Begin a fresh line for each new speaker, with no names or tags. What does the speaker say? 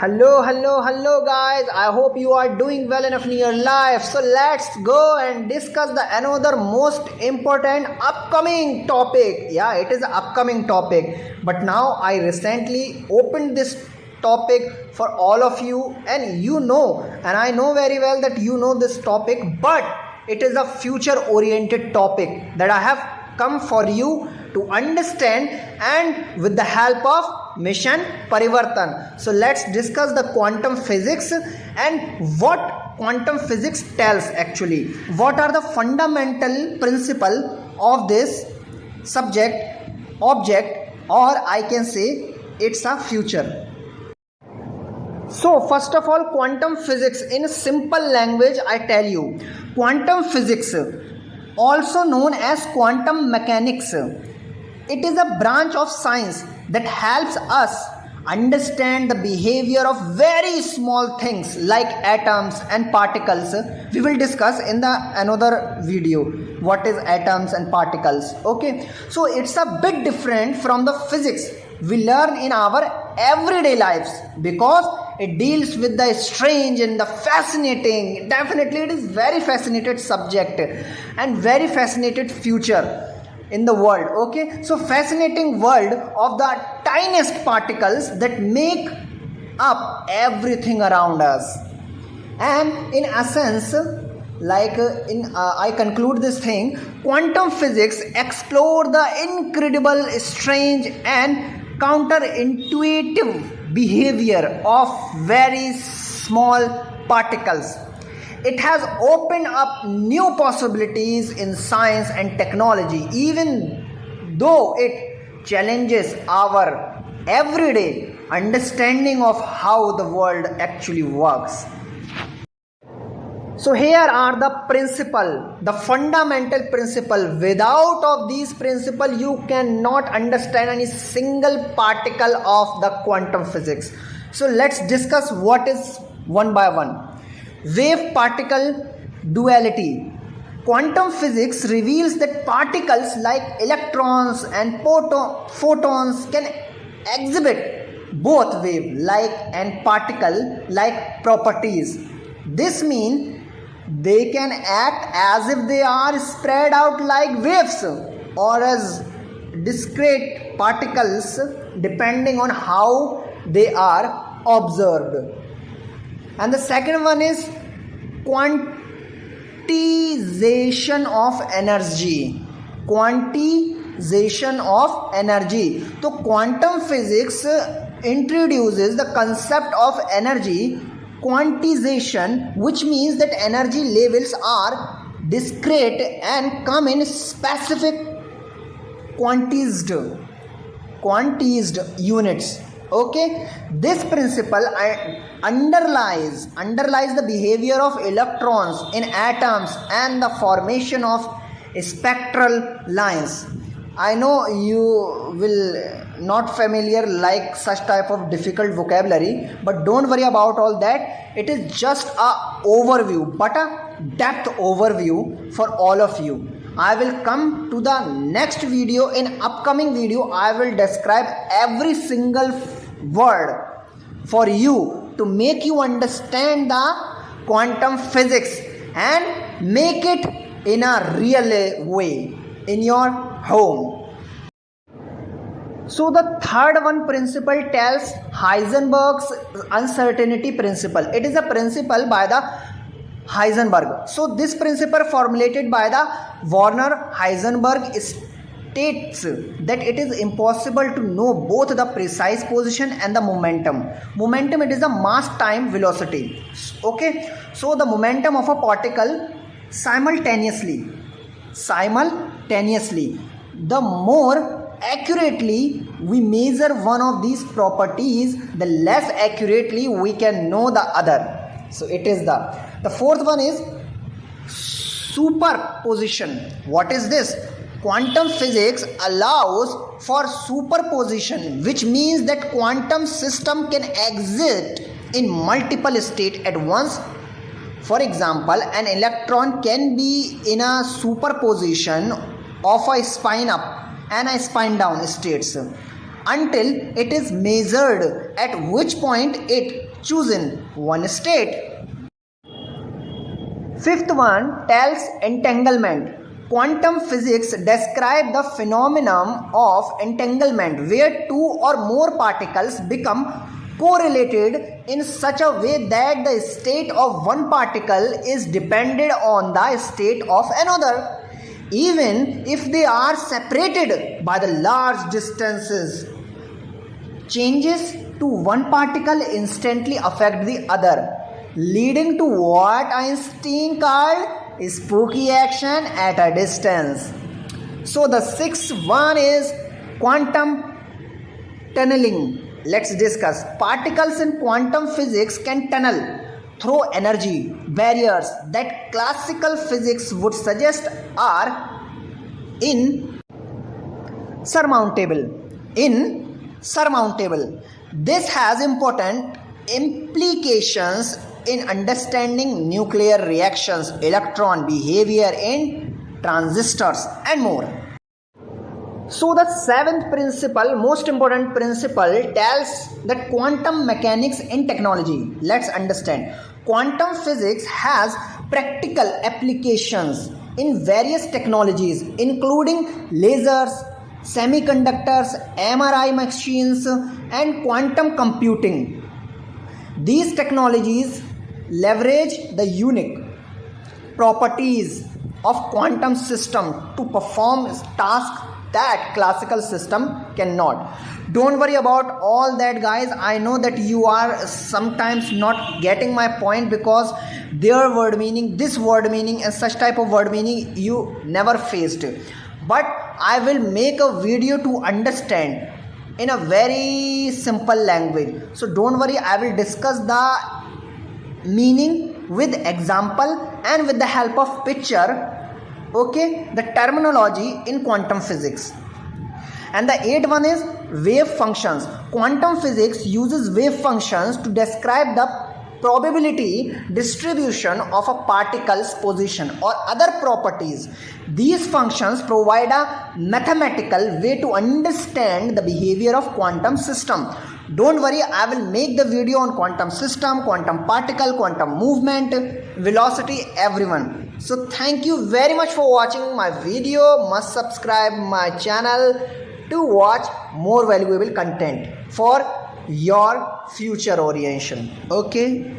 Hello guys. I hope you are doing well enough in your life. So let's go and discuss the another most important upcoming topic. Yeah, it is an upcoming topic. But now I recently opened this topic for all of you, and you know, and I know very well that you know this topic, but it is a future oriented topic that I have come for you to understand, and with the help of mission Parivartan. So let's discuss the quantum physics and what quantum physics tells actually. What are the fundamental principle of this subject, object, or I can say it's a future. So first of all, quantum physics in simple language I tell you. Quantum physics, also known as quantum mechanics, it is a branch of science that helps us understand the behavior of very small things like atoms and particles. We will discuss in the another video what is atoms and particles. Okay, so it's a bit different from the physics we learn in our everyday lives because it deals with the strange and the fascinating. Definitely it is very fascinated subject and very fascinated future in the world. Okay, so fascinating world of the tiniest particles that make up everything around us. And in essence, I conclude this thing, quantum physics explore the incredible, strange and counterintuitive behavior of very small particles. It has opened up new possibilities in science and technology, even though it challenges our everyday understanding of how the world actually works. So here are the principle, the fundamental principle. Without of these principle, you cannot understand any single particle of the quantum physics. So let's discuss what is one by one. Wave particle duality. Quantum physics reveals that particles like electrons and photons can exhibit both wave like and particle like properties. This means they can act as if they are spread out like waves or as discrete particles depending on how they are observed. And the second one is quantization of energy. Quantization of energy. So quantum physics introduces the concept of energy quantization, which means that energy levels are discrete and come in specific quantized units. Okay, this principle underlies the behavior of electrons in atoms and the formation of spectral lines. I know you will not familiar like such type of difficult vocabulary, but don't worry about all that. It is just a overview, but a depth overview for all of you. I will come to the next video. In upcoming video, I will describe every single word for you to make you understand the quantum physics and make it in a real way in your home. So the third one principle tells Heisenberg's uncertainty principle. It is a principle by the Heisenberg. So this principle formulated by the Werner Heisenberg states that it is impossible to know both the precise position and the momentum. Momentum, it is the mass time velocity. Okay, so the momentum of a particle simultaneously, the more accurately we measure one of these properties, the less accurately we can know the other. So it is the fourth one is superposition. What is this? Quantum physics allows for superposition, which means that quantum system can exist in multiple states at once. For example, an electron can be in a superposition of a spin up and a spin down states. until it is measured, at which point it chosen one state. Fifth one tells entanglement. Quantum physics describe the phenomenon of entanglement where two or more particles become correlated in such a way that the state of one particle is dependent on the state of another, even if they are separated by the large distances. Changes to one particle instantly affect the other, leading to what Einstein called spooky action at a distance. So the sixth one is quantum tunneling. Let's discuss. Particles in quantum physics can tunnel through energy barriers that classical physics would suggest are insurmountable. This has important implications in understanding nuclear reactions, electron behavior in transistors, and more. So the seventh principle, most important principle, tells that quantum mechanics in technology. Let's understand. Quantum physics has practical applications in various technologies, including lasers, semiconductors, MRI machines, and quantum computing. These technologies leverage the unique properties of quantum system to perform tasks that classical system cannot. Don't worry about all that, guys. I know that you are sometimes not getting my point because their word meaning, this word meaning, and such type of word meaning you never faced. But I will make a video to understand in a very simple language. So don't worry, I will discuss the meaning with example and with the help of picture. Okay, the terminology in quantum physics. And the eighth one is wave functions. Quantum physics uses wave functions to describe the probability distribution of a particle's position or other properties. These functions provide a mathematical way to understand the behavior of quantum system. Don't worry, I will make the video on quantum system, quantum particle, quantum movement, velocity, everyone. So thank you very much for watching my video. Must subscribe my channel to watch more valuable content for your future orientation. Okay.